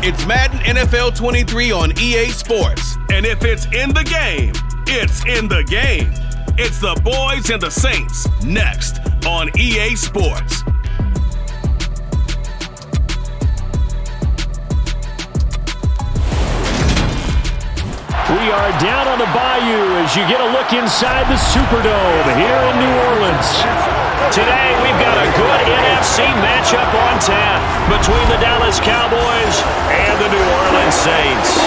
It's Madden NFL 23 on EA Sports. And if it's in the game, it's in the game. It's the Boys and the Saints next on EA Sports. We are down on the bayou as you get a look inside the Superdome here in New Orleans. Today we've got a good NFC matchup on tap between the Dallas Cowboys and the New Orleans Saints.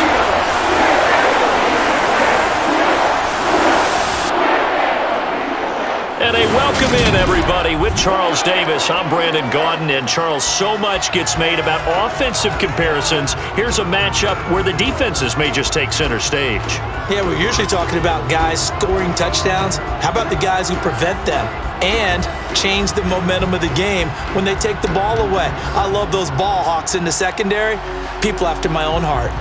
And a welcome in, everybody, with Charles Davis. I'm Brandon Gaudin, and Charles, so much gets made about offensive comparisons. Here's a matchup where the defenses may just take center stage. Yeah, we're usually talking about guys scoring touchdowns. How about the guys who prevent them and change the momentum of the game when they take the ball away? I love those ball hawks in the secondary. People after my own heart.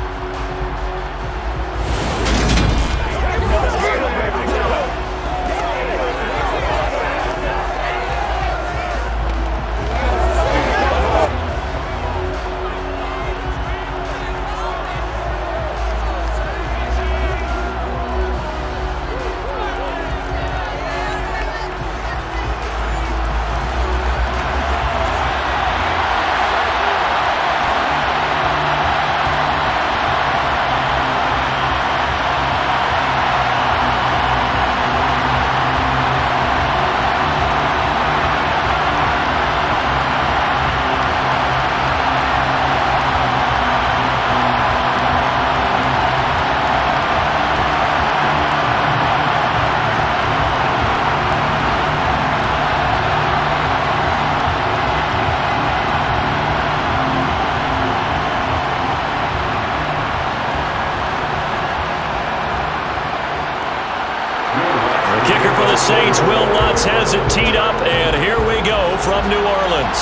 Saints, Will Lutz has it teed up, and here we go from New Orleans.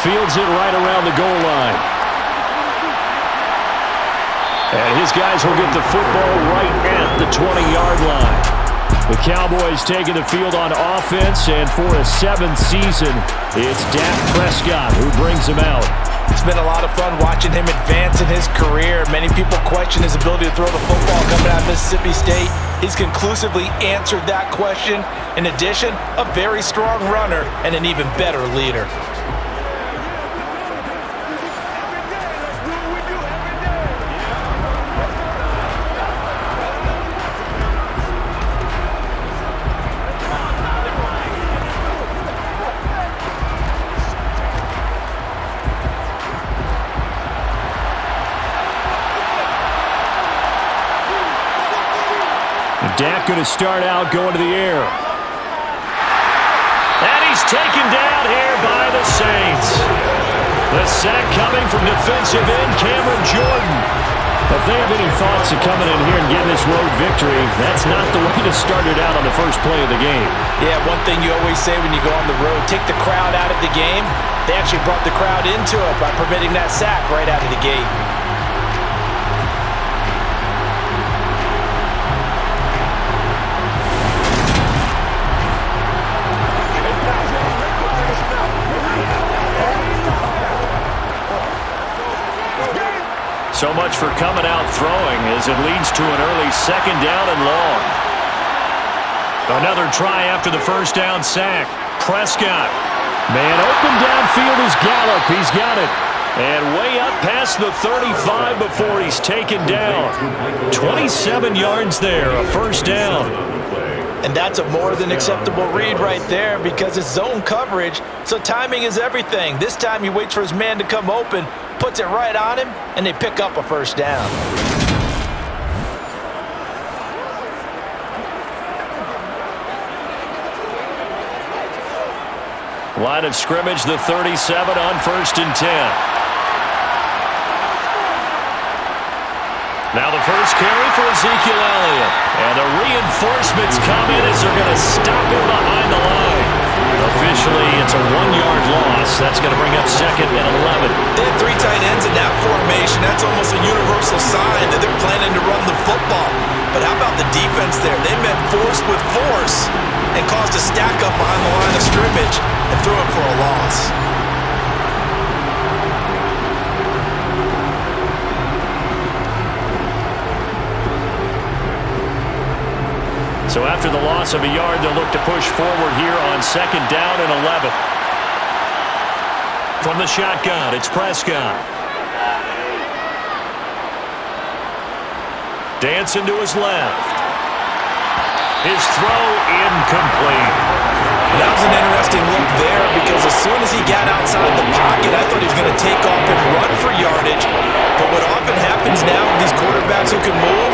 Fields it right around the goal line. And his guys will get the football right at the 20-yard line. The Cowboys taking the field on offense, and for a seventh season, it's Dak Prescott who brings them out. It's been a lot of fun watching him advance in his career. Many people question his ability to throw the football coming out of Mississippi State. He's conclusively answered that question. In addition, a very strong runner and an even better leader. Dak going to start out going to the air. And he's taken down here by the Saints. The sack coming from defensive end Cameron Jordan. If they have any thoughts of coming in here and getting this road victory, that's not the way to start it out on the first play of the game. Yeah, one thing you always say when you go on the road, take the crowd out of the game. They actually brought the crowd into it by permitting that sack right out of the gate. So much for coming out throwing as it leads to an early second down and long. Another try after the first down sack. Prescott. Man open downfield is Gallup. He's got it. And way up past the 35 before he's taken down. 27 yards there, a first down. And that's a more than acceptable read right there because it's zone coverage, so timing is everything. This time he waits for his man to come open, puts it right on him, and they pick up a first down. Line of scrimmage, the 37 on 1st and 10. Now the first carry for Ezekiel Elliott. And the reinforcements come in as they're going to stop him behind the line. Officially, it's a 1-yard loss. That's going to bring up 2nd and 11. They had 3 tight ends in that formation. That's almost a universal sign that they're planning to run the football. But how about the defense there? They met force with force and caused a stack up behind the line of scrimmage and threw it for a loss. after the loss of a yard, they'll look to push forward here on 2nd down and 11. From the shotgun, it's Prescott. Dancing to his left. His throw incomplete. That was an interesting look there because as soon as he got outside the pocket, I thought he was going to take off and run for yardage. But what often happens now with these quarterbacks who can move,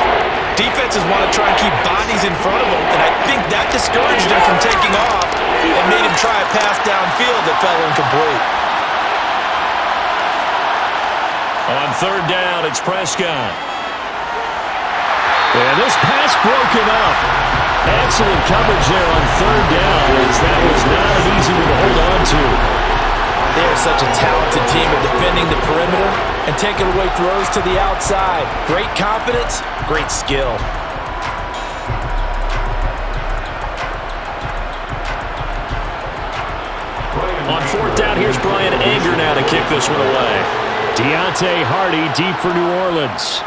defenses want to try and keep bodies in front of them, and I think that discouraged him from taking off and made him try a pass downfield that fell incomplete. On 3rd down, it's Prescott. And this pass broken up. Excellent coverage there on 3rd down, as that was not an easy one to hold on to. They are such a talented team at defending the perimeter and taking away throws to the outside. Great confidence, great skill. On 4th down, here's Brian Anger now to kick this one away. Deontay Hardy deep for New Orleans.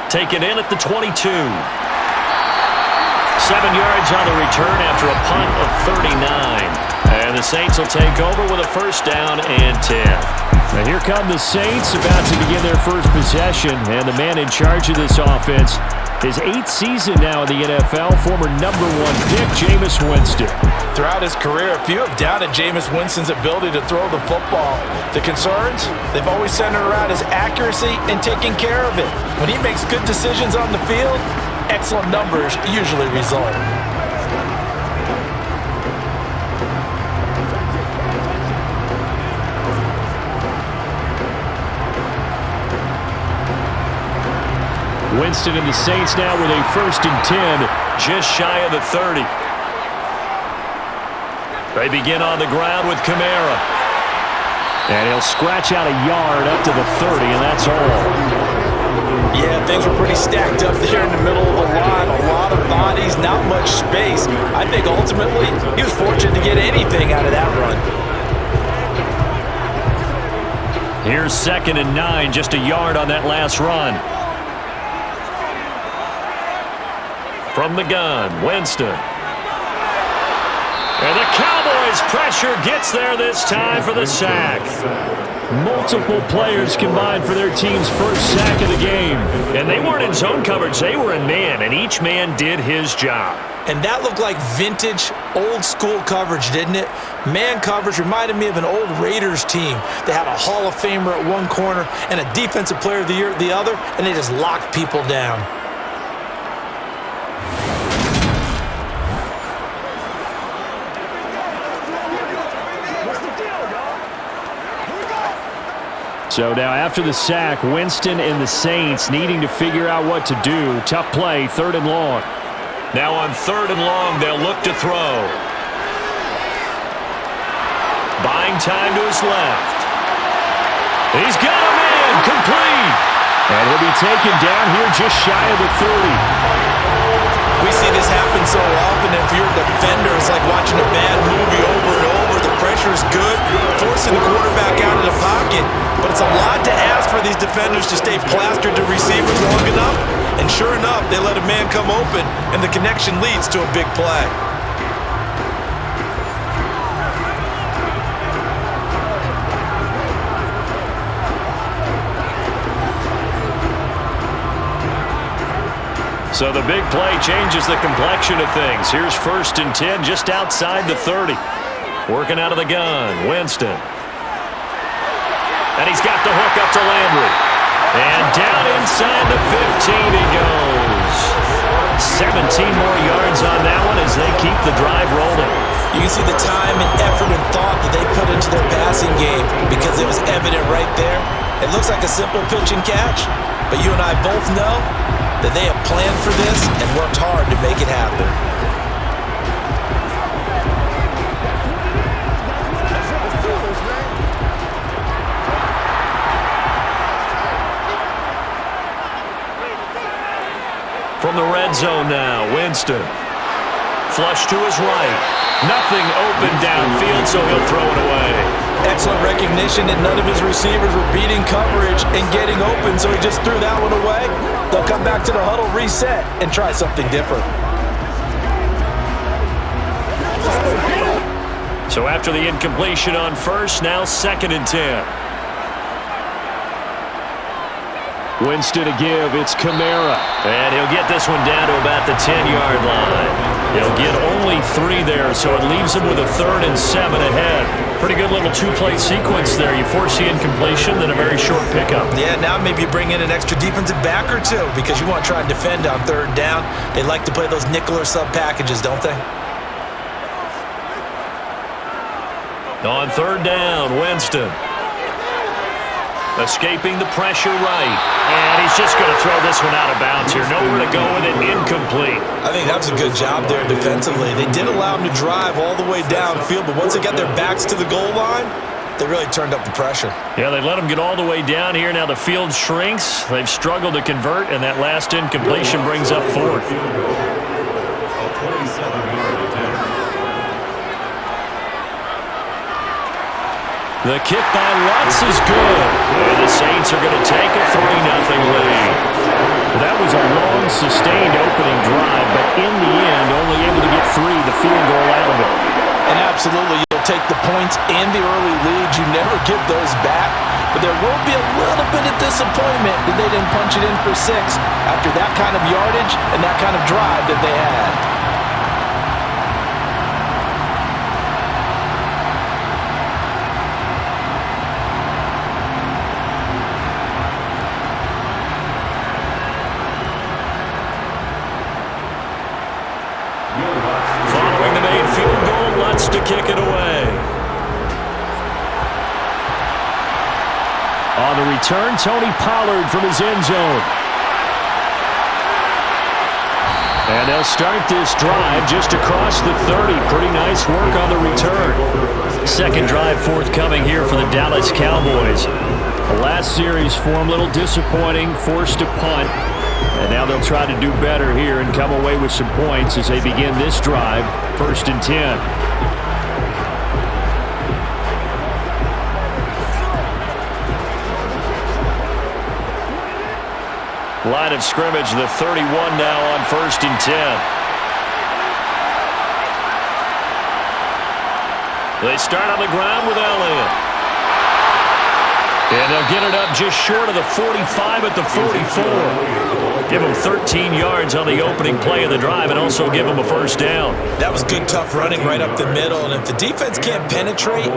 Taken in at the 22. 7 yards on the return after a punt of 39. And the Saints will take over with a 1st down and 10. Now here come the Saints about to begin their first possession. And the man in charge of this offense, his 8th season now in the NFL, former #1 pick, Jameis Winston. Throughout his career, a few have doubted Jameis Winston's ability to throw the football. The concerns, they've always centered around his accuracy and taking care of it. When he makes good decisions on the field, excellent numbers usually result. Winston and the Saints now with a 1st and 10, just shy of the 30. They begin on the ground with Kamara. And he'll scratch out a yard up to the 30, and that's all. Yeah, things were pretty stacked up there in the middle of the line. A lot of bodies, not much space. I think ultimately he was fortunate to get anything out of that run. Here's 2nd and 9, just a yard on that last run. From the gun, Winston. And the Cowboys pressure gets there this time for the sack. Multiple players combined for their team's 1st sack of the game. And they weren't in zone coverage, they were in man, and each man did his job. And that looked like vintage, old-school coverage, didn't it? Man coverage reminded me of an old Raiders team. They had a Hall of Famer at one corner and a Defensive Player of the Year at the other, and they just locked people down. So now after the sack, Winston and the Saints needing to figure out what to do. Tough play, 3rd and long. Now on 3rd and long, they'll look to throw. Buying time to his left. He's got him in, complete. And he'll be taken down here just shy of the 30. We see this happen so often. If you're a defender, it's like watching a bad movie over and over. The pressure is good, forcing the quarterback out of the pocket. But it's a lot to ask for these defenders to stay plastered to receivers long enough. And sure enough, they let a man come open, and the connection leads to a big play. So the big play changes the complexion of things. Here's 1st and 10 just outside the 30. Working out of the gun, Winston. And he's got the hook up to Landry. And down inside the 15 he goes. 17 more yards on that one as they keep the drive rolling. You can see the time and effort and thought that they put into their passing game because it was evident right there. It looks like a simple pitch and catch, but you and I both know that they have planned for this and worked hard to make it happen. From the red zone now, Winston. Flush to his right. Nothing open downfield, so he'll throw it away. Excellent recognition that none of his receivers were beating coverage and getting open, so he just threw that one away. They'll come back to the huddle, reset, and try something different. So after the incompletion on first, now 2nd and 10. Winston to give, it's Kamara. And he'll get this one down to about the 10-yard line. He'll get only 3 there, so it leaves him with a 3rd and 7 ahead. Pretty good little 2-play sequence there. You force the incompletion, then a very short pickup. Yeah, now maybe you bring in an extra defensive back or two because you want to try and defend on 3rd down. They like to play those nickel or sub packages, don't they? On 3rd down, Winston. Escaping the pressure right. And he's just going to throw this one out of bounds here. Nowhere to go with it. Incomplete. I think that was a good job there defensively. They did allow him to drive all the way downfield, but once they got their backs to the goal line, they really turned up the pressure. Yeah, they let him get all the way down here. Now the field shrinks. They've struggled to convert, and that last incompletion brings up 4th. The kick by Lutz is good. And the Saints are going to take a 3-0 lead. That was a long, sustained opening drive, but in the end, only able to get 3, the field goal out of it. And absolutely, you'll take the points and the early leads. You never give those back. But there will be a little bit of disappointment that they didn't punch it in for 6 after that kind of yardage and that kind of drive that they had. To kick it away. On the return, Tony Pollard from his end zone. And they'll start this drive just across the 30. Pretty nice work on the return. 2nd drive forthcoming here for the Dallas Cowboys. The last series for them, a little disappointing, forced to punt. And now they'll try to do better here and come away with some points as they begin this drive, 1st and 10. Line of scrimmage, the 31 now on 1st and 10. They start on the ground with Elliott. And they'll get it up just short of the 45 at the 44. Give them 13 yards on the opening play of the drive and also give them a 1st down. That was good, tough running right up the middle. And if the defense can't penetrate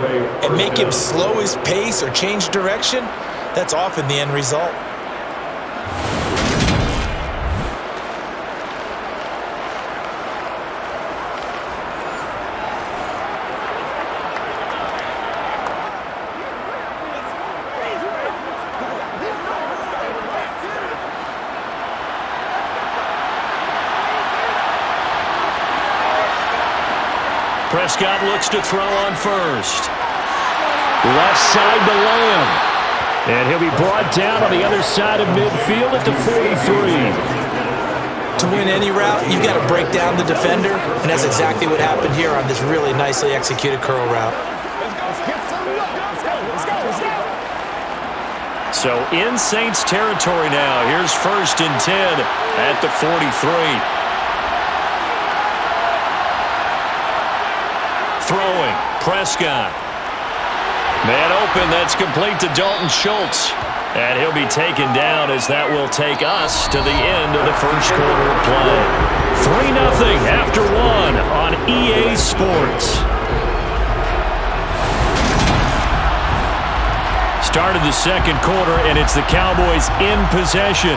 and make him slow his pace or change direction, that's often the end result. Prescott looks to throw on 1st. Left side to Lamb. And he'll be brought down on the other side of midfield at the 43. To win any route, you've got to break down the defender, and that's exactly what happened here on this really nicely executed curl route. So in Saints territory now. Here's 1st and 10 at the 43. Throwing, Prescott. Man open, that's complete to Dalton Schultz. And he'll be taken down as that will take us to the end of the 1st quarter of play. 3-0 after 1 on EA Sports. Start of the 2nd quarter, and it's the Cowboys in possession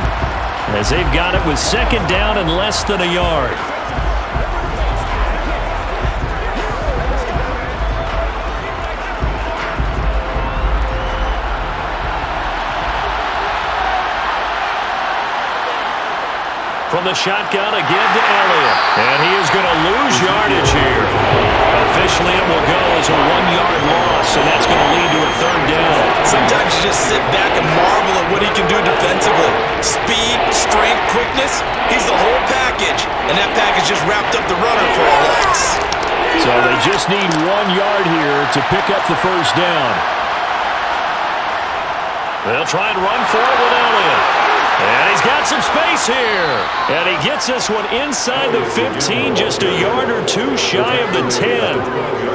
as they've got it with 2nd down and less than a yard. From the shotgun, a give to Elliott. And he is going to lose yardage here. Officially, it will go as a 1-yard loss, and that's going to lead to a 3rd down. Sometimes you just sit back and marvel at what he can do defensively. Speed, strength, quickness, he's the whole package. And that package just wrapped up the runner for a loss. So they just need 1 yard here to pick up the first down. They'll try and run for it with Elliott. And he's got some space here. And he gets this one inside the 15, just a yard or two shy of the 10.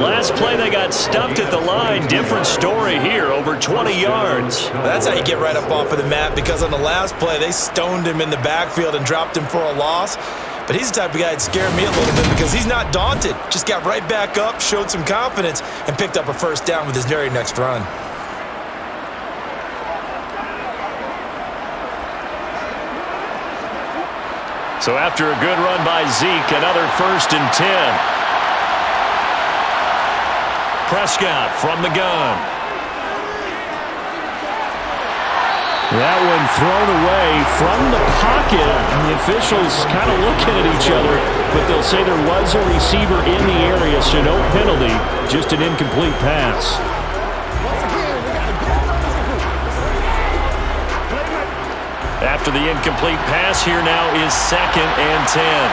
Last play they got stuffed at the line. Different story here, over 20 yards. That's how you get right up off of the mat, because on the last play they stoned him in the backfield and dropped him for a loss. But he's the type of guy that scared me a little bit because he's not daunted. Just got right back up, showed some confidence, and picked up a first down with his very next run. So after a good run by Zeke, another 1st and 10. Prescott from the gun. That one thrown away from the pocket. And the officials kind of looking at each other, but they'll say there was a receiver in the area, so no penalty, just an incomplete pass. After the incomplete pass, here now is 2nd and 10.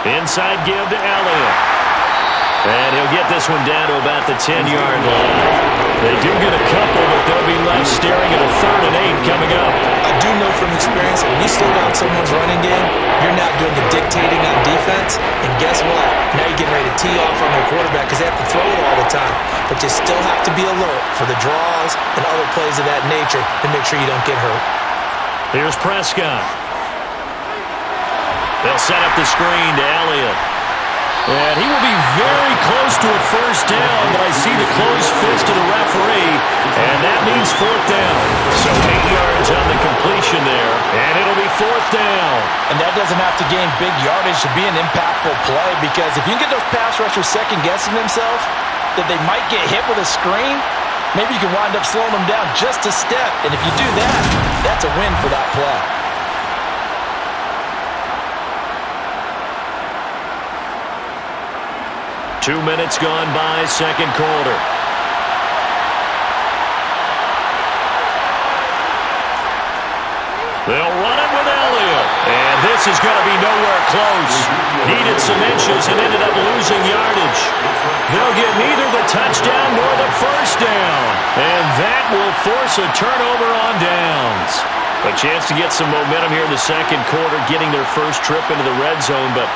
Inside give to Elliott. And he'll get this one down to about the 10-yard line. They do get a couple, but they'll be left staring at a 3rd and 8 coming up. I do know from experience that when you slow down someone's running game, you're not doing the dictating on defense. And guess what? Now you're getting ready to tee off on their quarterback because they have to throw it all the time. But you still have to be alert for the draws and other plays of that nature to make sure you don't get hurt. Here's Prescott. They'll set up the screen to Elliott. And he will be very close to a first down, but I see the closed fist of the referee, and that means 4th down. So 8 yards on the completion there, and it'll be 4th down. And that doesn't have to gain big yardage to be an impactful play, because if you can get those pass rushers second-guessing themselves, that they might get hit with a screen, maybe you can wind up slowing them down just a step. And if you do that, that's a win for that play. 2 minutes gone by, 2nd quarter. They'll run it with Elliott. And this is going to be nowhere close. Needed some inches and ended up losing yardage. They'll get neither the touchdown nor the first down. And that will force a turnover on downs. A chance to get some momentum here in the 2nd quarter, getting their first trip into the red zone, but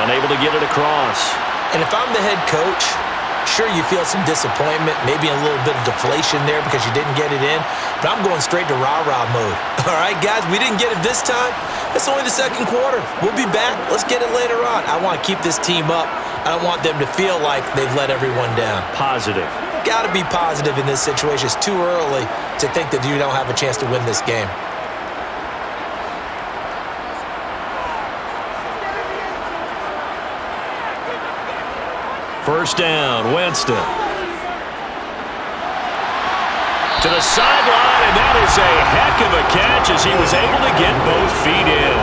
unable to get it across. And if I'm the head coach, sure, you feel some disappointment, maybe a little bit of deflation there because you didn't get it in, but I'm going straight to rah-rah mode. All right, guys, we didn't get it this time. It's only the 2nd quarter. We'll be back. Let's get it later on. I want to keep this team up. I don't want them to feel like they've let everyone down. Positive. Got to be positive in this situation. It's too early to think that you don't have a chance to win this game. First down, Winston. To the sideline, and that is a heck of a catch as he was able to get both feet in.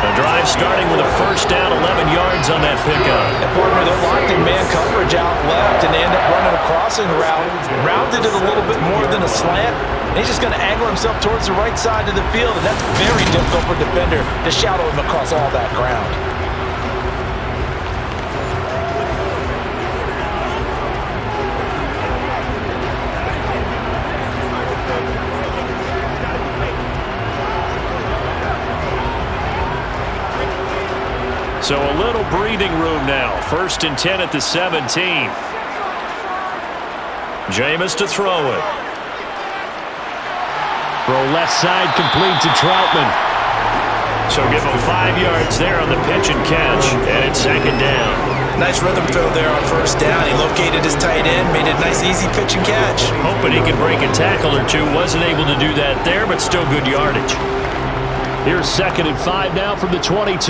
A drive starting with a first down, 11 yards on that pickup. And partner, they're locked in man coverage out left, and they end up running a crossing route. Rounded it a little bit more than a slant. And he's just going to angle himself towards the right side of the field, and that's very difficult for a defender to shadow him across all that ground. So a little breathing room now. 1st and 10 at the 17. Jameis to throw it. Throw left side complete to Troutman. So give him 5 yards there on the pitch and catch. And it's 2nd down. Nice rhythm throw there on first down. He located his tight end, made it a nice easy pitch and catch. Hoping he could break a tackle or two. Wasn't able to do that there, but still good yardage. Here's 2nd and 5 now from the 22.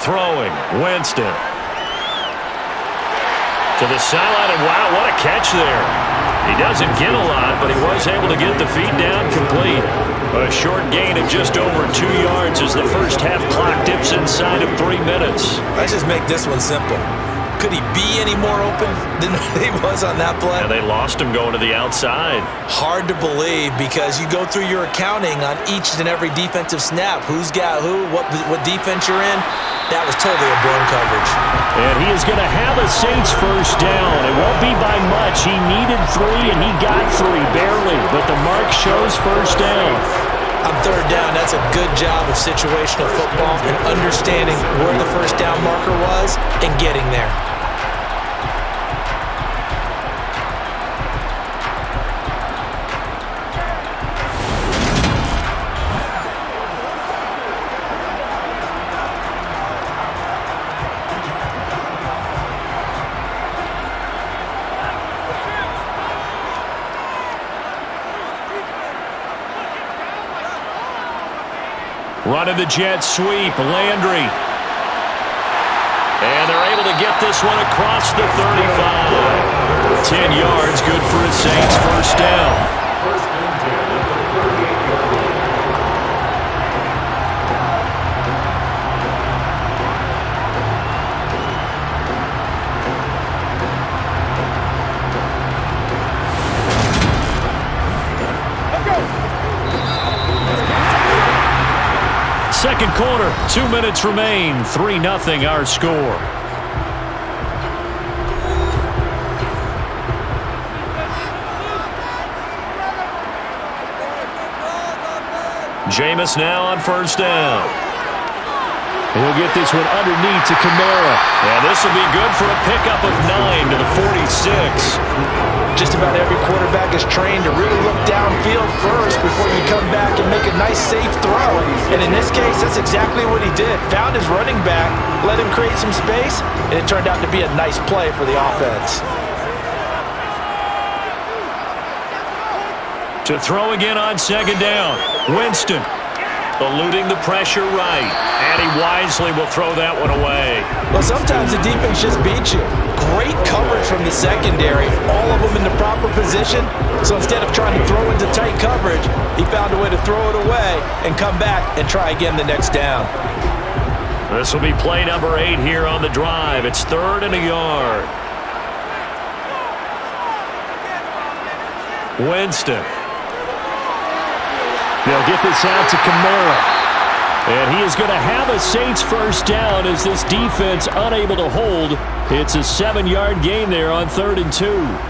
Throwing, Winston. To the sideline, and wow, what a catch there. He doesn't get a lot, but he was able to get the feet down complete. A short gain of just over 2 yards as the first half clock dips inside of 3 minutes. Let's just make this one simple. Could he be any more open than he was on that play? And they lost him going to the outside. Hard to believe because you go through your accounting on each and every defensive snap. Who's got who, what defense you're in. That was totally a blown coverage. And he is going to have a Saints first down. It won't be by much. He needed 3, and he got 3, barely. But the mark shows first down. On third down, that's a good job of situational football and understanding where the first down marker was and getting there. Running the jet sweep, Landry. And they're able to get this one across the 35. 10 yards, good for a Saints first down. Second quarter, 2 minutes remain. 3-0 our score. Jameis now on first down. He'll get this one underneath to Kamara. And this will be good for a pickup of 9 to the 46. Just about every quarterback is trained to really look downfield first before you come back and make a nice, safe throw. And in this case, that's exactly what he did. Found his running back, let him create some space, and it turned out to be a nice play for the offense. To throw again on second down. Winston eluding the pressure right. And he wisely will throw that one away. Well, sometimes the defense just beats you. Great coverage from the secondary. All of them in the proper position. So instead of trying to throw into tight coverage, he found a way to throw it away and come back and try again the next down. This will be play number 8 here on the drive. It's 3rd and a yard. Winston. They'll get this out to Kamara. And he is going to have a Saints first down as this defense unable to hold. It's a 7-yard gain there on 3rd and 2.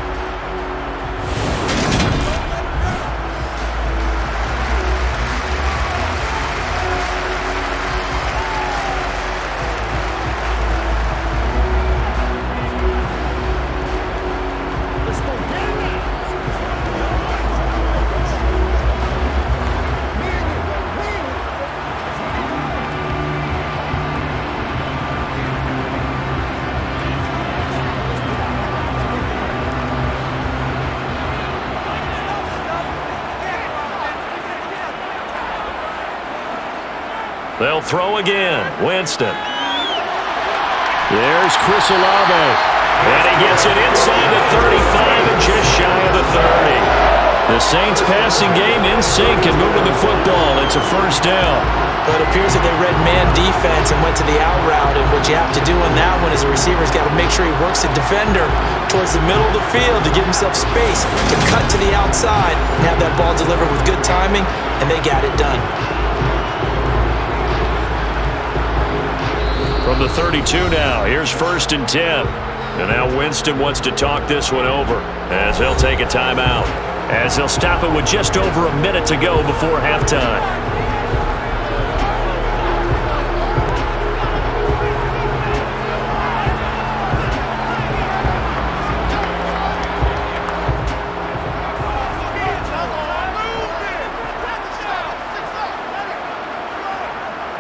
They'll throw again. Winston. There's Chris Olave. And he gets it inside the 35 and just shy of the 30. The Saints passing game in sync and moving the football. It's a first down. But it appears that they read man defense and went to the out route. And what you have to do on that one is the receiver's got to make sure he works the defender towards the middle of the field to give himself space to cut to the outside and have that ball delivered with good timing. And they got it done. From the 32 now, here's 1st and 10. And now Winston wants to talk this one over as he'll take a timeout. As he'll stop it with just over a minute to go before halftime.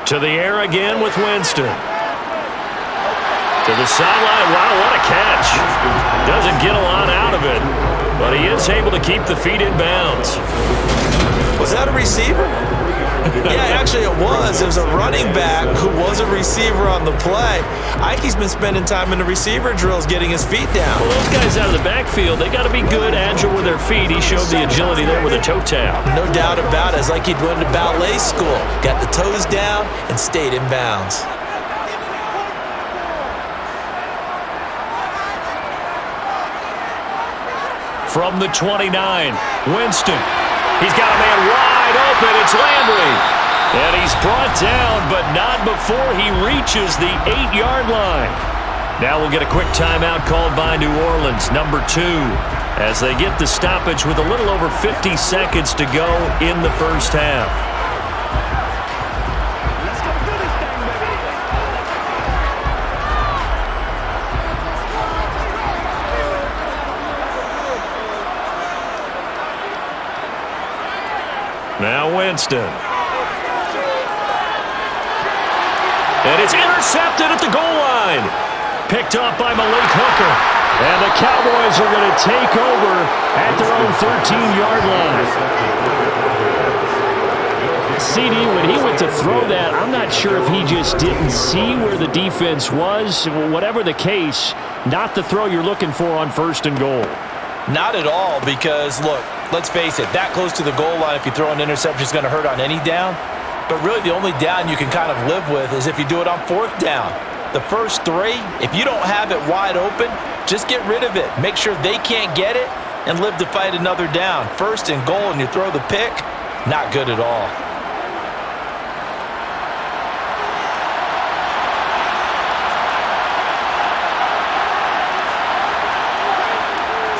To the air again with Winston. To the sideline. Wow, what a catch. Doesn't get a lot out of it, but he is able to keep the feet in bounds. Was that a receiver? Yeah, actually it was. It was a running back who was a receiver on the play. Ike's been spending time in the receiver drills getting his feet down. Well, those guys out of the backfield, they got to be good, agile with their feet. He showed the agility there with a toe tap. No doubt about it. It's like he'd went to ballet school. Got the toes down and stayed in bounds. from the 29. Winston. He's got a man wide open. It's Landry. And he's brought down, but not before he reaches the 8-yard line. Now we'll get a quick timeout called by New Orleans, number 2, as they get the stoppage with a little over 50 seconds to go in the first half. Now Winston. And it's intercepted at the goal line. Picked off by Malik Hooker. And the Cowboys are going to take over at their own 13-yard line. CD, when he went to throw that, I'm not sure if he just didn't see where the defense was. Whatever the case, not the throw you're looking for on 1st and goal. Not at all, because, look, let's face it, that close to the goal line, if you throw an interception, is going to hurt on any down. But really the only down you can kind of live with is if you do it on 4th down. The first 3, if you don't have it wide open, just get rid of it. Make sure they can't get it and live to fight another down. 1st and goal and you throw the pick, not good at all.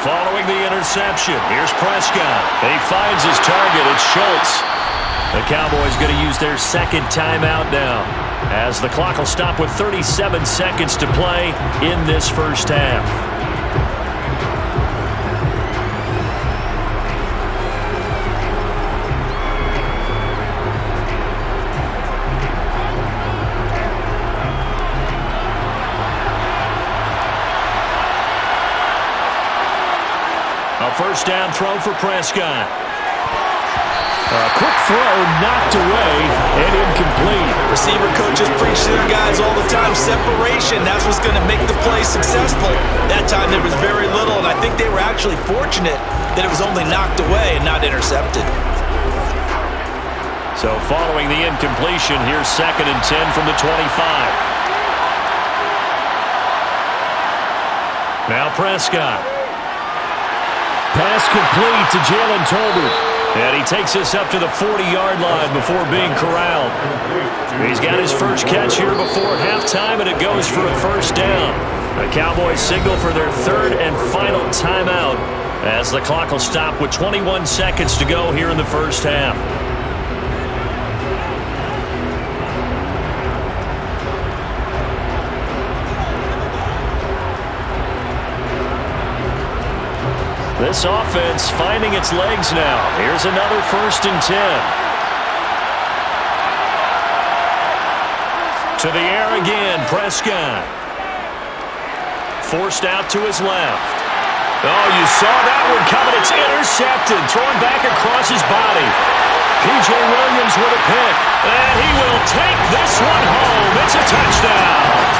Following the interception, here's Prescott. He finds his target. It's Schultz. The Cowboys going to use their 2nd timeout now, as the clock will stop with 37 seconds to play in this first half. A first down throw for Prescott. A quick throw knocked away and incomplete. Receiver coaches preach to their guys all the time. Separation, that's what's going to make the play successful. That time there was very little, and I think they were actually fortunate that it was only knocked away and not intercepted. So following the incompletion, here's 2nd and 10 from the 25. Now Prescott. Pass complete to Jalen Tolbert. And he takes us up to the 40-yard line before being corralled. He's got his first catch here before halftime, and it goes for a first down. The Cowboys signal for their 3rd and final timeout, as the clock will stop with 21 seconds to go here in the first half. This offense finding its legs now. Here's another 1st and 10. To the air again, Prescott. Forced out to his left. Oh, you saw that one coming. It's intercepted. Thrown back across his body. P.J. Williams with a pick. And he will take this one home. It's a touchdown.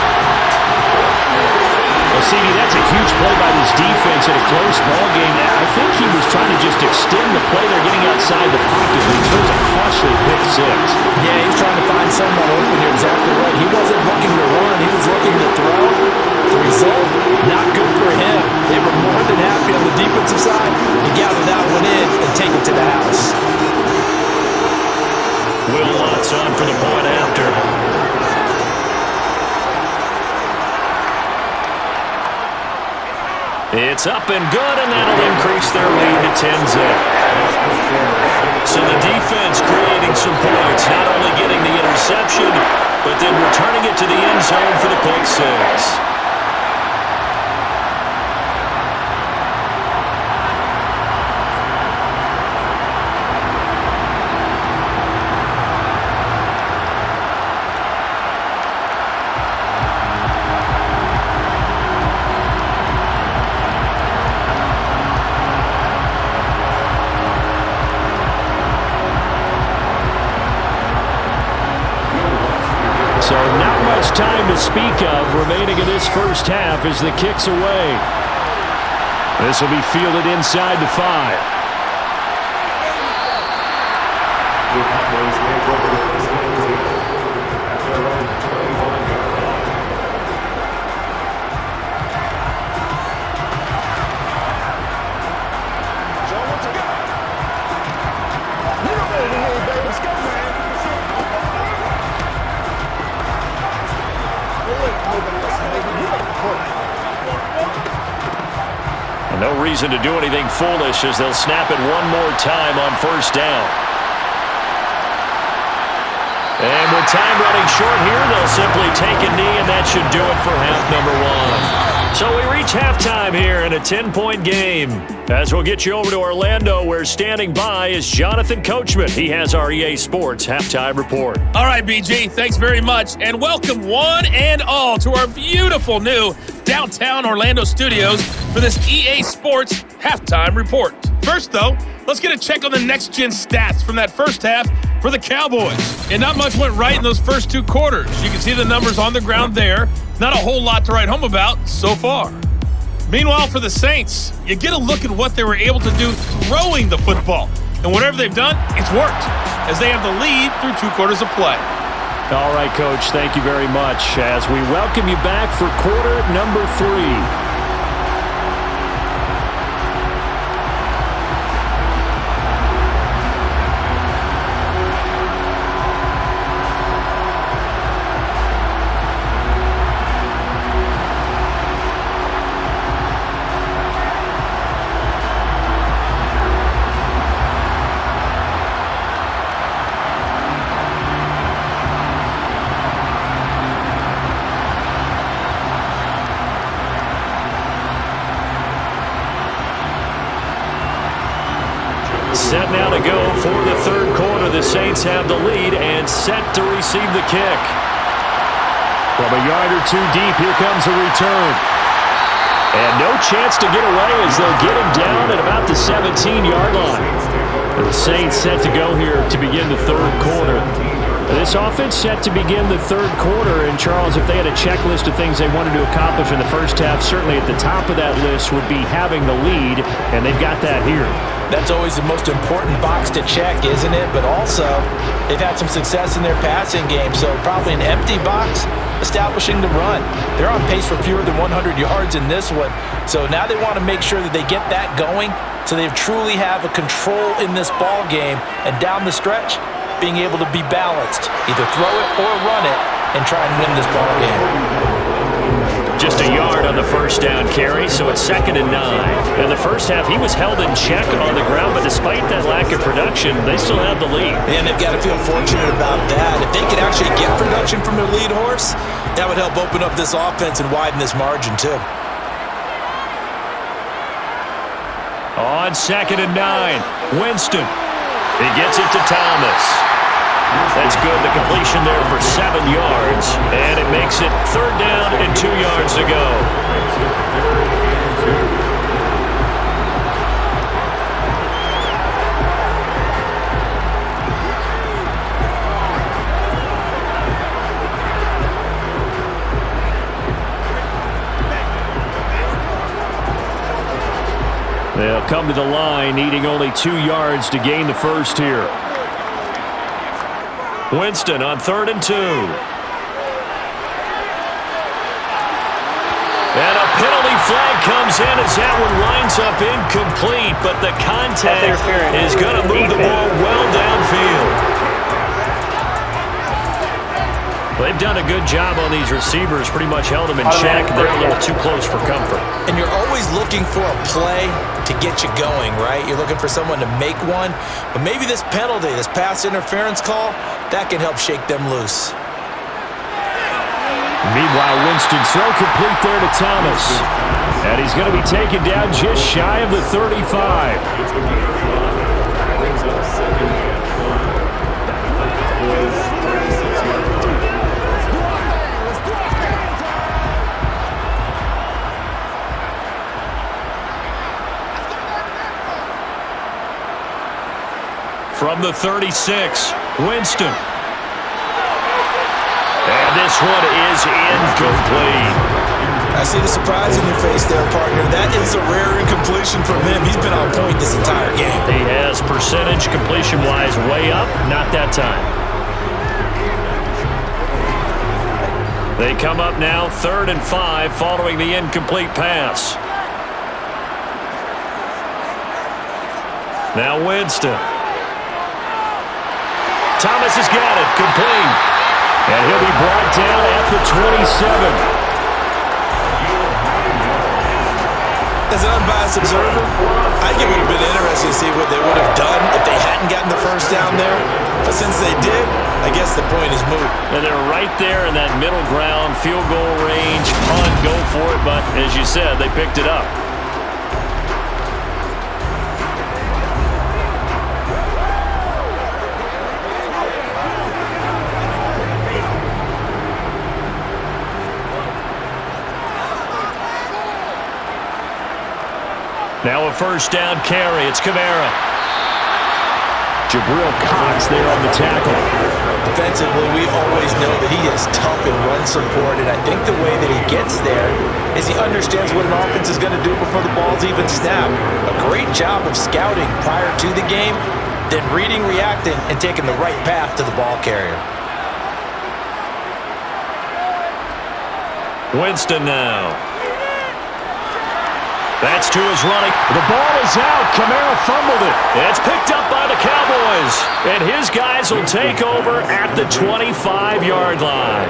Well, CD, that's a huge play by this defense in a close ball game. I think he was trying to just extend the play. They're getting outside the pocket, but he throws a costly pick 6. Yeah, he's trying to find someone open. You're exactly right. He wasn't looking to run. He was looking to throw. The result, not good for him. They were more than happy on the defensive side to gather that one in and take it to the house. Will Lutz on for the point after. It's up and good, and that'll increase their lead to 10-zip. So the defense creating some points, not only getting the interception, but then returning it to the end zone for the pick 6. So not much time to speak of remaining in this first half as the kick's away. This will be fielded inside the 5. And no reason to do anything foolish as they'll snap it one more time on first down. And with time running short here, they'll simply take a knee, and that should do it for half number one. So we reach halftime here in a 10-point game. As we'll get you over to Orlando, where standing by is Jonathan Coachman. He has our EA Sports halftime report. All right, BG, thanks very much. And welcome one and all to our beautiful new downtown Orlando studios for this EA Sports halftime report. First, though, let's get a check on the next-gen stats from that first half for the Cowboys. And not much went right in those first two quarters. You can see the numbers on the ground there. Not a whole lot to write home about so far. Meanwhile, for the Saints, you get a look at what they were able to do throwing the football. And whatever they've done, it's worked, as they have the lead through 2 quarters of play. All right, Coach, thank you very much as we welcome you back for quarter number 3. Set now to go for the third quarter. The Saints have the lead and set to receive the kick. From a yard or 2 deep, here comes a return. And no chance to get away as they'll get him down at about the 17-yard line. The Saints set to go here to begin the third quarter. This offense set to begin the third quarter. And, Charles, if they had a checklist of things they wanted to accomplish in the first half, certainly at the top of that list would be having the lead, and they've got that here. That's always the most important box to check, isn't it? But also, they've had some success in their passing game, so probably an empty box establishing the run. They're on pace for fewer than 100 yards in this one, so now they want to make sure that they get that going so they truly have a control in this ball game, and down the stretch, being able to be balanced, either throw it or run it, and try and win this ball game. Just a yard on the first down carry, so it's 2nd and 9. In the first half, he was held in check on the ground, but despite that lack of production, they still have the lead. And they've got to feel fortunate about that. If they could actually get production from their lead horse, that would help open up this offense and widen this margin too. On 2nd and 9, Winston. He gets it to Thomas. That's good. The completion there for 7 yards. And it makes it 3rd down and 2 yards to go. They'll come to the line, needing only 2 yards to gain the first here. Winston on 3rd and 2. And a penalty flag comes in as that one winds up incomplete, but the contact is going to move the ball well downfield. They've done a good job on these receivers, pretty much held them in check. They're a little too close for comfort. And you're always looking for a play to get you going, right? You're looking for someone to make one. But maybe this penalty, this pass interference call, that can help shake them loose. Meanwhile, Winston's throw complete there to Thomas. And he's going to be taken down just shy of the 35. From the 36, Winston. And this one is incomplete. I see the surprise in your face there, partner. That is a rare incompletion from him. He's been on point this entire game. He has percentage completion-wise way up, not that time. They come up now 3rd and 5 following the incomplete pass. Now Winston. Thomas has got it, complete. And he'll be brought down at the 27. unbiased observer, I think it would have been interesting to see what they would have done if they hadn't gotten the first down there. But since they did, I guess the point is moot. And they're right there in that middle ground, field goal range, punt, go for it. But as you said, they picked it up. Now a first down carry. It's Kamara. Jabril Cox there on the tackle. Defensively, we always know that he is tough in run support, and I think the way that he gets there is he understands what an offense is going to do before the ball's even snapped. A great job of scouting prior to the game, then reading, reacting, and taking the right path to the ball carrier. Winston now. That's to his running. The ball is out. Kamara fumbled it. It's picked up by the Cowboys. And his guys will take over at the 25-yard line.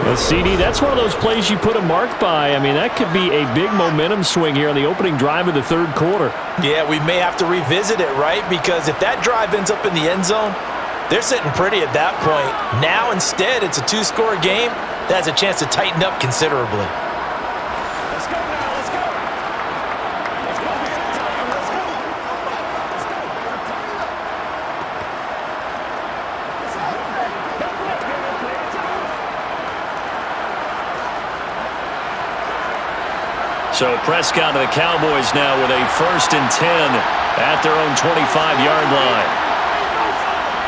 Well, CD, that's one of those plays you put a mark by. I mean, that could be a big momentum swing here on the opening drive of the third quarter. Yeah, we may have to revisit it, right? Because if that drive ends up in the end zone, they're sitting pretty at that point. Now, instead, it's a two-score game. That has a chance to tighten up considerably. So Prescott to the Cowboys now with a 1st and 10 at their own 25-yard line.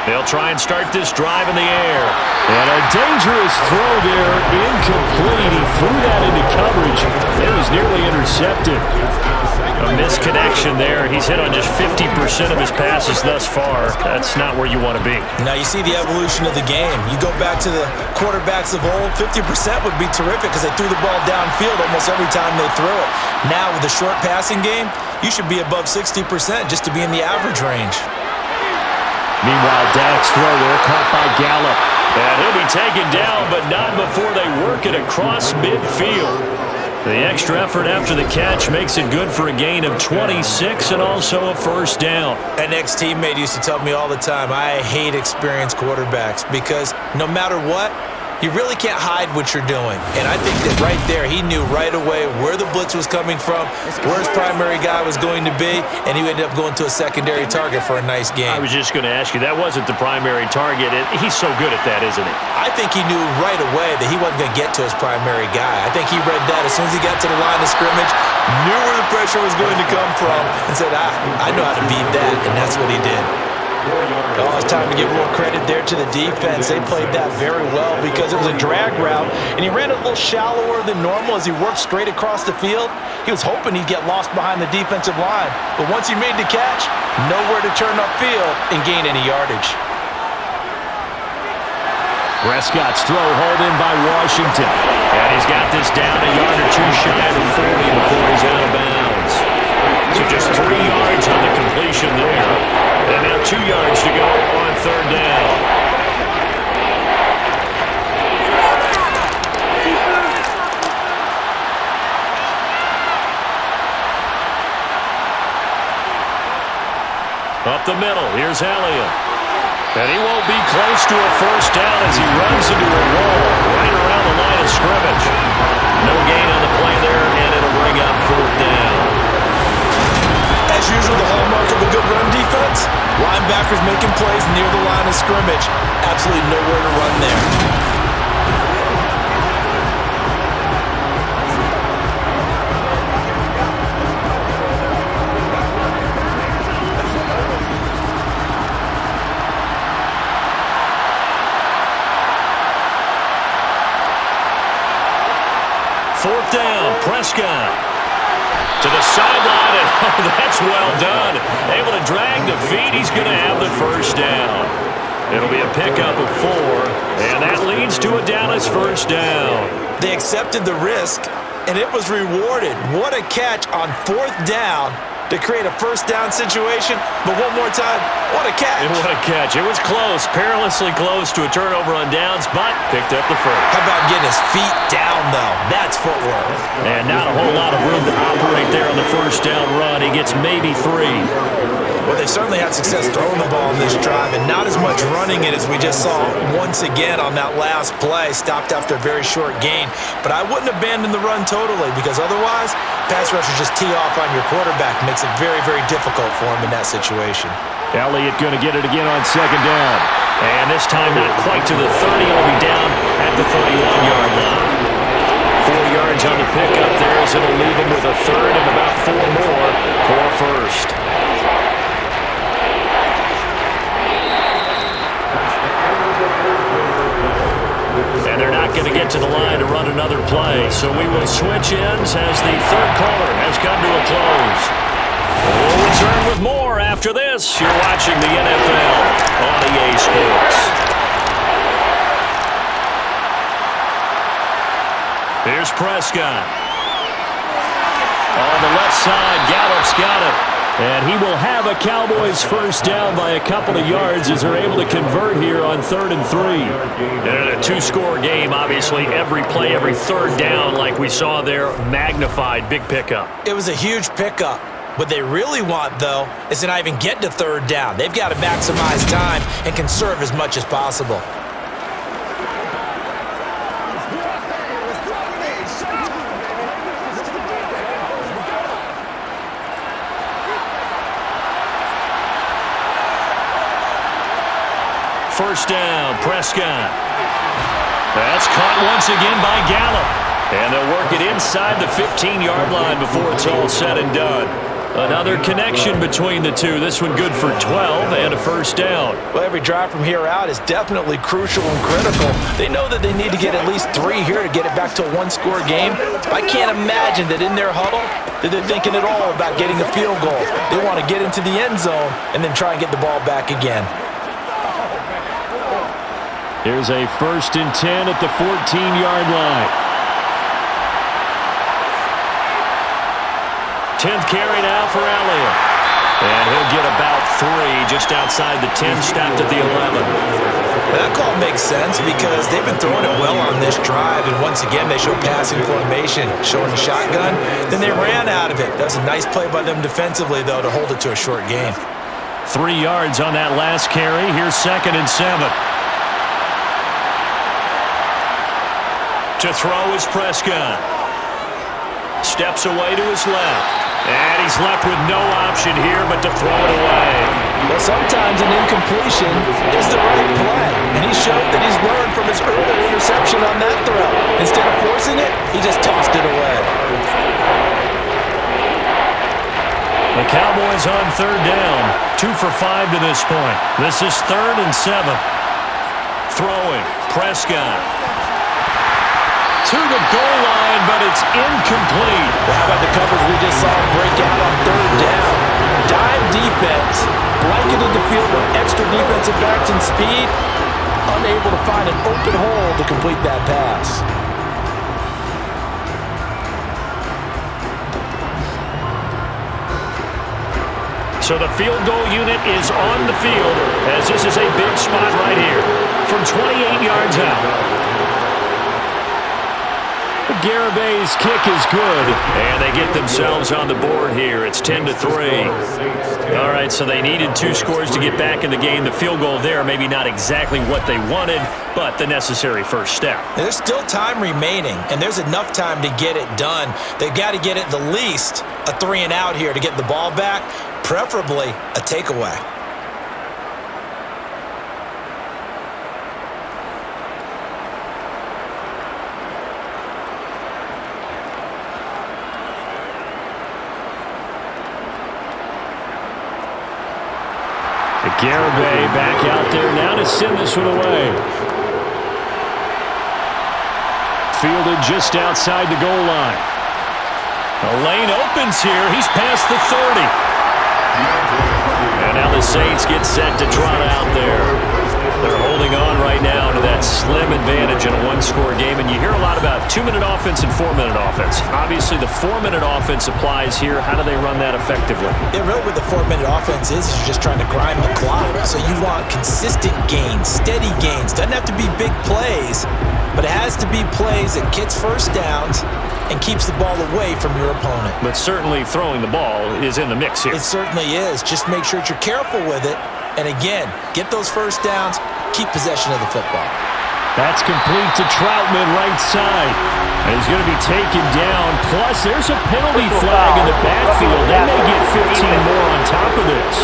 They'll try and start this drive in the air. And a dangerous throw there, incomplete. He threw that into coverage. It was nearly intercepted. A misconnection there. He's hit on just 50% of his passes thus far. That's not where you want to be. Now you see the evolution of the game. You go back to the quarterbacks of old, 50% would be terrific because they threw the ball downfield almost every time they threw it. Now with the short passing game, you should be above 60% just to be in the average range. Meanwhile, Dak's throw there caught by Gallup. And he'll be taken down, but not before they work it across midfield. The extra effort after the catch makes it good for a gain of 26 and also a first down. An ex-teammate used to tell me all the time, I hate experienced quarterbacks because no matter what, you really can't hide what you're doing. And I think that right there, he knew right away where the blitz was coming from, where his primary guy was going to be, and he ended up going to a secondary target for a nice game. I was just going to ask you, that wasn't the primary target. He's so good at that, isn't he? I think he knew right away that he wasn't going to get to his primary guy. I think he read that as soon as he got to the line of scrimmage, knew where the pressure was going to come from, and said, I know how to beat that, and that's what he did. Oh, it's time to give a little credit there to the defense. They played that very well because it was a drag route, and he ran it a little shallower than normal as he worked straight across the field. He was hoping he'd get lost behind the defensive line, but once he made the catch, nowhere to turn upfield and gain any yardage. Prescott's throw hauled in by Washington. And he's got this down a yard or two shy of the 40 before he's out of bounds. So just 3 yards on the completion there. And now 2 yards to go on third down. Up the middle, here's Elliott. And he won't be close to a first down as he runs into a wall right around the line of scrimmage. No gain on the play there, and it'll bring up fourth down. As usual, the hallmark of a good run defense, linebackers making plays near the line of scrimmage. Absolutely nowhere to run there. Fourth down, Prescott. To the sideline, and that's well done. Able to drag the feet. He's going to have the first down. It'll be a pickup of 4, and that leads to a Dallas first down. They accepted the risk, and it was rewarded. What a catch on fourth down to create a first down situation. But one more time, what a catch. And what a catch. It was close, perilously close to a turnover on downs, but picked up the first. How about getting his feet down, though? That's footwork. And not a whole lot of room to operate there on the first down run. He gets maybe 3. Well, they certainly had success throwing the ball in this drive, and not as much running it as we just saw once again on that last play, stopped after a very short gain. But I wouldn't abandon the run totally, because otherwise, pass rushers just tee off on your quarterback. Makes it very, very difficult for him in that situation. Elliott going to get it again on second down. And this time not quite to the 30. It'll be down at the 31-yard line. 4 yards on the pickup there as it'll leave him with a third and about 4 more for a first. And they're not going to get to the line to run another play. So we will switch ends as the third quarter has come to a close. We'll return with more after this. You're watching the NFL on EA Sports. Here's Prescott. On the left side, Gallup's got it. And he will have a Cowboys first down by a couple of yards as they're able to convert here on 3rd and 3. And in a 2-score game, obviously, every play, every third down, like we saw there, magnified, big pickup. It was a huge pickup. What they really want, though, is to not even get to 3rd down. They've got to maximize time and conserve as much as possible. First down, Prescott. That's caught once again by Gallup. And they'll work it inside the 15-yard line before it's all said and done. Another connection between the two. This one good for 12 and a first down. Well, every drive from here out is definitely crucial and critical. They know that they need to get at least 3 here to get it back to a 1-score game. I can't imagine that in their huddle that they're thinking at all about getting a field goal. They want to get into the end zone and then try and get the ball back again. Here's a 1st and 10 at the 14-yard line. 10th carry now for Elliott. And he'll get about 3 just outside the 10, stopped at the 11. That call makes sense because they've been throwing it well on this drive, and once again they show passing formation, showing the shotgun. Then they ran out of it. That was a nice play by them defensively, though, to hold it to a short gain. 3 yards on that last carry. Here's 2nd and 7. To throw is Prescott. Steps away to his left. And he's left with no option here but to throw it away. Well, sometimes an incompletion is the right play. And he showed that he's learned from his earlier interception on that throw. Instead of forcing it, he just tossed it away. The Cowboys on 3rd down. 2 for 5 to this point. This is 3rd and 7. Throwing. Prescott. To the goal line, but it's incomplete. How about the coverage we just saw break out on 3rd down? Dive defense, blanketed the field with extra defensive backs and speed, unable to find an open hole to complete that pass. So the field goal unit is on the field as this is a big spot right here from 28 yards out. Garabay's kick is good, and they get themselves on the board here. It's 10-3. All right, so they needed 2 scores to get back in the game. The field goal there, maybe not exactly what they wanted, but the necessary first step. There's still time remaining, and there's enough time to get it done. They've got to get at the least a 3-and-out here to get the ball back, preferably a takeaway. Garibay back out there now to send this one away. Fielded just outside the goal line. The lane opens here. He's past the 30. And now the Saints get set to trot out there. They're holding on right now to that slim advantage in a 1-score game. And you hear a lot about 2-minute offense and 4-minute offense. Obviously, the 4-minute offense applies here. How do they run that effectively? Yeah, really what the 4-minute offense is you're just trying to grind the clock. So you want consistent gains, steady gains. Doesn't have to be big plays, but it has to be plays that gets first downs and keeps the ball away from your opponent. But certainly throwing the ball is in the mix here. It certainly is. Just make sure that you're careful with it. And again, get those first downs, keep possession of the football. That's complete to Troutman, right side. And he's going to be taken down. Plus, there's a penalty flag in the backfield. They may get 15 more on top of this.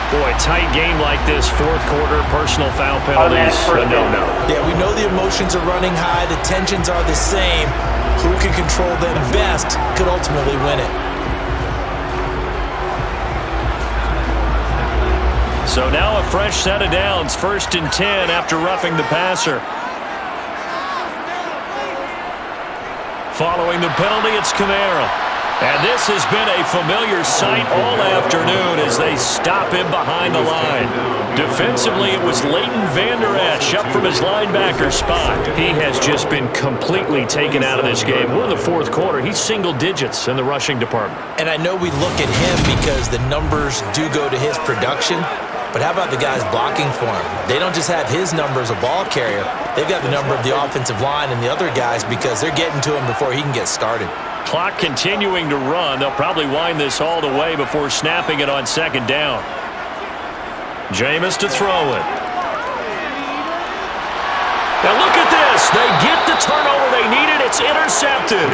Boy, a tight game like this, fourth quarter, personal foul penalties, a no-no. Yeah, we know the emotions are running high. The tensions are the same. Who can control them best could ultimately win it. So now a fresh set of downs, 1st and 10 after roughing the passer. Following the penalty, it's Kamara. And this has been a familiar sight all afternoon as they stop him behind the line. Defensively, it was Leighton Vander Esch up from his linebacker spot. He has just been completely taken out of this game. We're in the fourth quarter. He's single digits in the rushing department. And I know we look at him because the numbers do go to his production. But how about the guys blocking for him? They don't just have his number as a ball carrier. They've got the number of the offensive line and the other guys because they're getting to him before he can get started. Clock continuing to run. They'll probably wind this all the way before snapping it on 2nd down. Jameis to throw it. Now look at this. They get the turnover they needed. It's intercepted.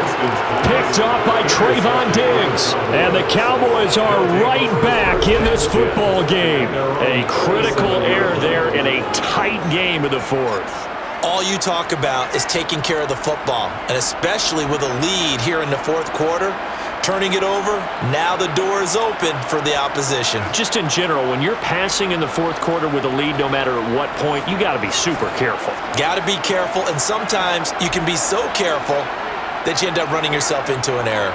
Picked off by Trayvon Diggs. And the Cowboys are right back in this football game. A critical error there in a tight game of the fourth. All you talk about is taking care of the football, and especially with a lead here in the fourth quarter, turning it over, now the door is open for the opposition. Just in general, when you're passing in the fourth quarter with a lead, no matter at what point, you got to be super careful. Got to be careful, and sometimes you can be so careful that you end up running yourself into an error.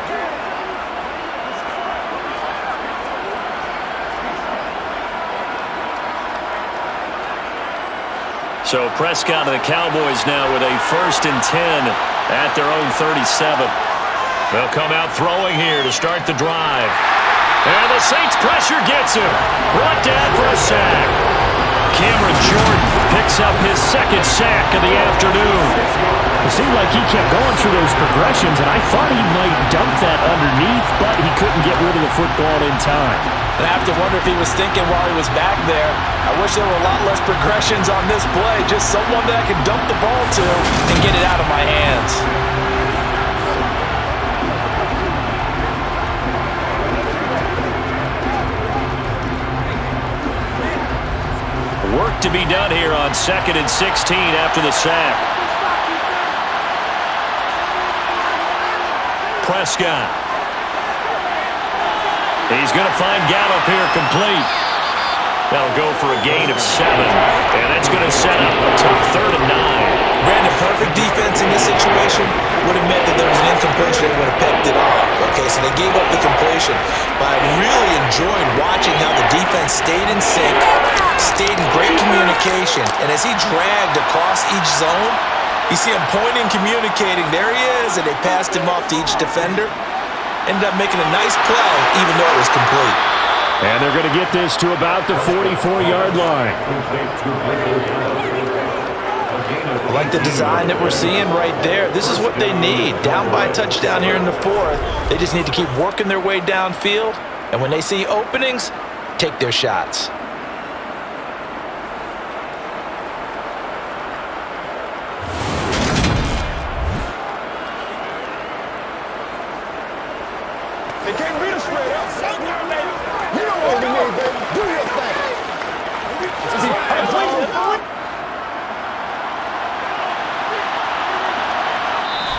So Prescott and the Cowboys now with a 1st and 10 at their own 37. They'll come out throwing here to start the drive. And the Saints pressure gets him. Brought down for a sack. Cameron Jordan picks up his 2nd sack of the afternoon. It seemed like he kept going through those progressions, and I thought he might dump that underneath, but he couldn't get rid of the football in time. And I have to wonder if he was thinking while he was back there, I wish there were a lot less progressions on this play, just someone that I can dump the ball to and get it out of my hands. Work to be done here on 2nd and 16 after the sack. Prescott. He's going to find Gallup here complete. That'll go for a gain of 7. And that's going to set up a tough 3rd and 9. Brandon, perfect defense in this situation would have meant that there was an incompletion. They would have picked it off. Okay, so they gave up the completion. But I really enjoyed watching how the defense stayed in sync, stayed in great communication. And as he dragged across each zone, you see him pointing, communicating. There he is, and they passed him off to each defender. Ended up making a nice play, even though it was complete. And they're going to get this to about the 44-yard line. I like the design that we're seeing right there. This is what they need. Down by a touchdown here in the fourth. They just need to keep working their way downfield. And when they see openings, take their shots. They can't beat us straight up. You know what we need, baby. Do your thing.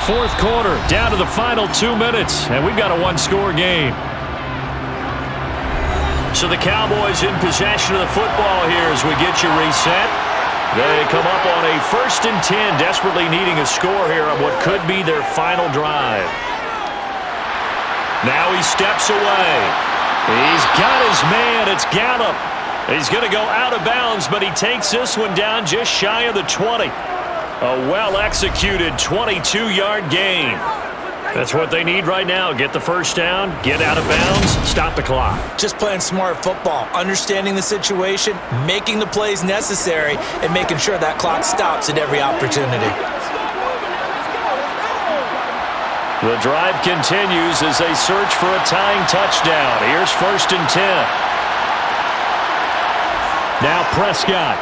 Fourth quarter, down to the final 2 minutes, and we've got a one-score game. So the Cowboys in possession of the football here as we get you reset. They come up on a 1st and 10, desperately needing a score here on what could be their final drive. Now he steps away. He's got his man. It's Gallup. He's going to go out of bounds, but he takes this one down just shy of the 20. A well-executed 22-yard gain. That's what they need right now. Get the first down, get out of bounds, stop the clock. Just playing smart football, understanding the situation, making the plays necessary, and making sure that clock stops at every opportunity. The drive continues as they search for a tying touchdown. Here's 1st and 10. Now Prescott.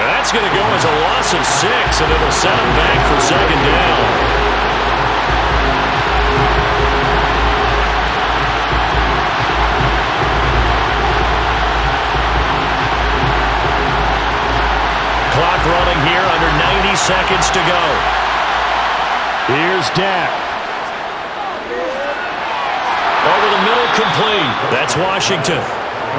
That's going to go as a loss of 6, and it'll set him back for 2nd down. Clock running here, under 90 seconds to go. Here's Dak. Over the middle, complete. That's Washington.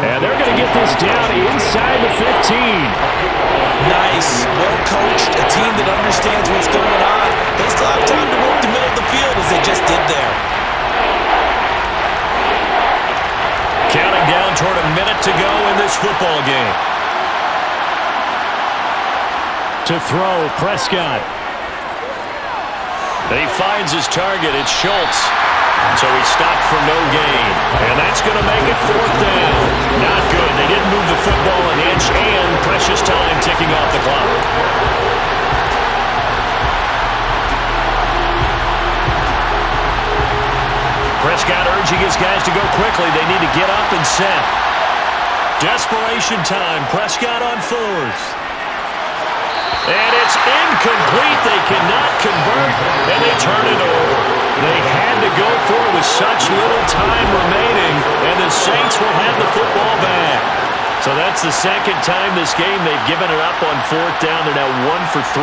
And they're going to get this down inside the 15. Nice, well-coached, a team that understands what's going on. They still have time to work the middle of the field as they just did there. Counting down toward a minute to go in this football game. To throw, Prescott. He finds his target. It's Schultz. So he stopped for no gain. And that's going to make it 4th down. Not good. They didn't move the football an inch, and precious time ticking off the clock. Prescott urging his guys to go quickly. They need to get up and set. Desperation time. Prescott on 4th. And it's incomplete. They cannot convert, and they turn it over. They had to go for it with such little time remaining, and the Saints will have the football back. So that's the 2nd time this game they've given it up on 4th down. They're now 1 for 3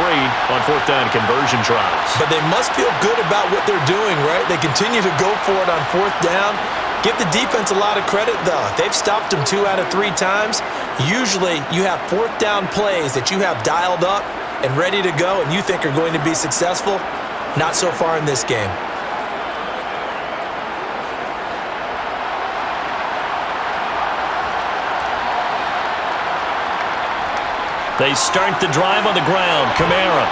on 4th down conversion tries. But they must feel good about what they're doing, right? They continue to go for it on 4th down. Give the defense a lot of credit, though. They've stopped them 2 out of 3 times. Usually you have 4th down plays that you have dialed up and ready to go and you think are going to be successful. Not so far in this game. They start the drive on the ground. Kamara.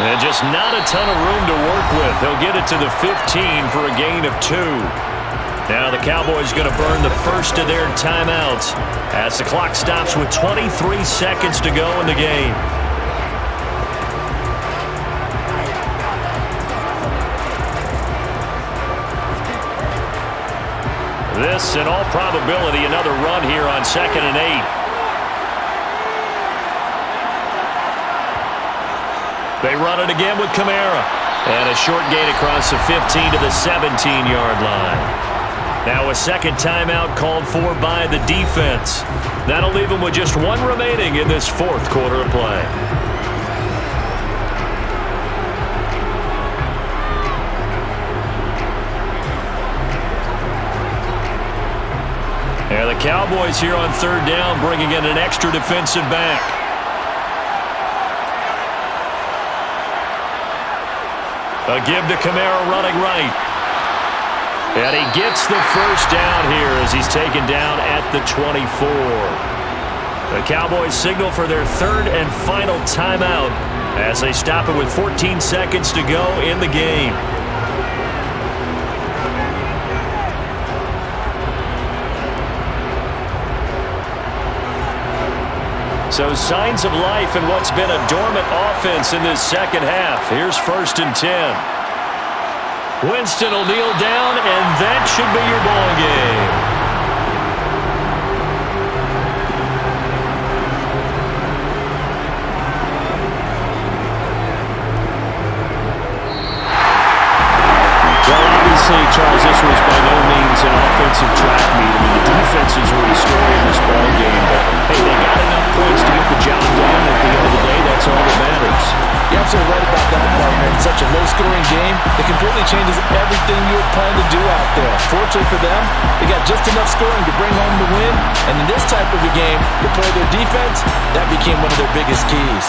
And just not a ton of room to work with. He'll get it to the 15 for a gain of 2. Now the Cowboys going to burn the first of their timeouts as the clock stops with 23 seconds to go in the game. This, in all probability, another run here on 2nd and 8. They run it again with Kamara. And a short gain across the 15 to the 17-yard line. Now a 2nd timeout called for by the defense. That'll leave them with just 1 remaining in this 4th quarter of play. And the Cowboys here on 3rd down bringing in an extra defensive back. A give to Kamara running right. And he gets the first down here as he's taken down at the 24. The Cowboys signal for their 3rd and final timeout as they stop it with 14 seconds to go in the game. So signs of life in what's been a dormant offense in this 2nd half. Here's 1st and 10. Winston will kneel down, and that should be your ball game. Charles, this was by no means an offensive track meet. I mean, the defenses were the story in this ball game, but hey, they got enough points to get the job done. At the end of the day, that's all that matters. You're absolutely right about that, partner. It's such a low-scoring game. It completely changes everything you had planned to do out there. Fortunately for them, they got just enough scoring to bring home the win. And in this type of a game, to play their defense, that became one of their biggest keys.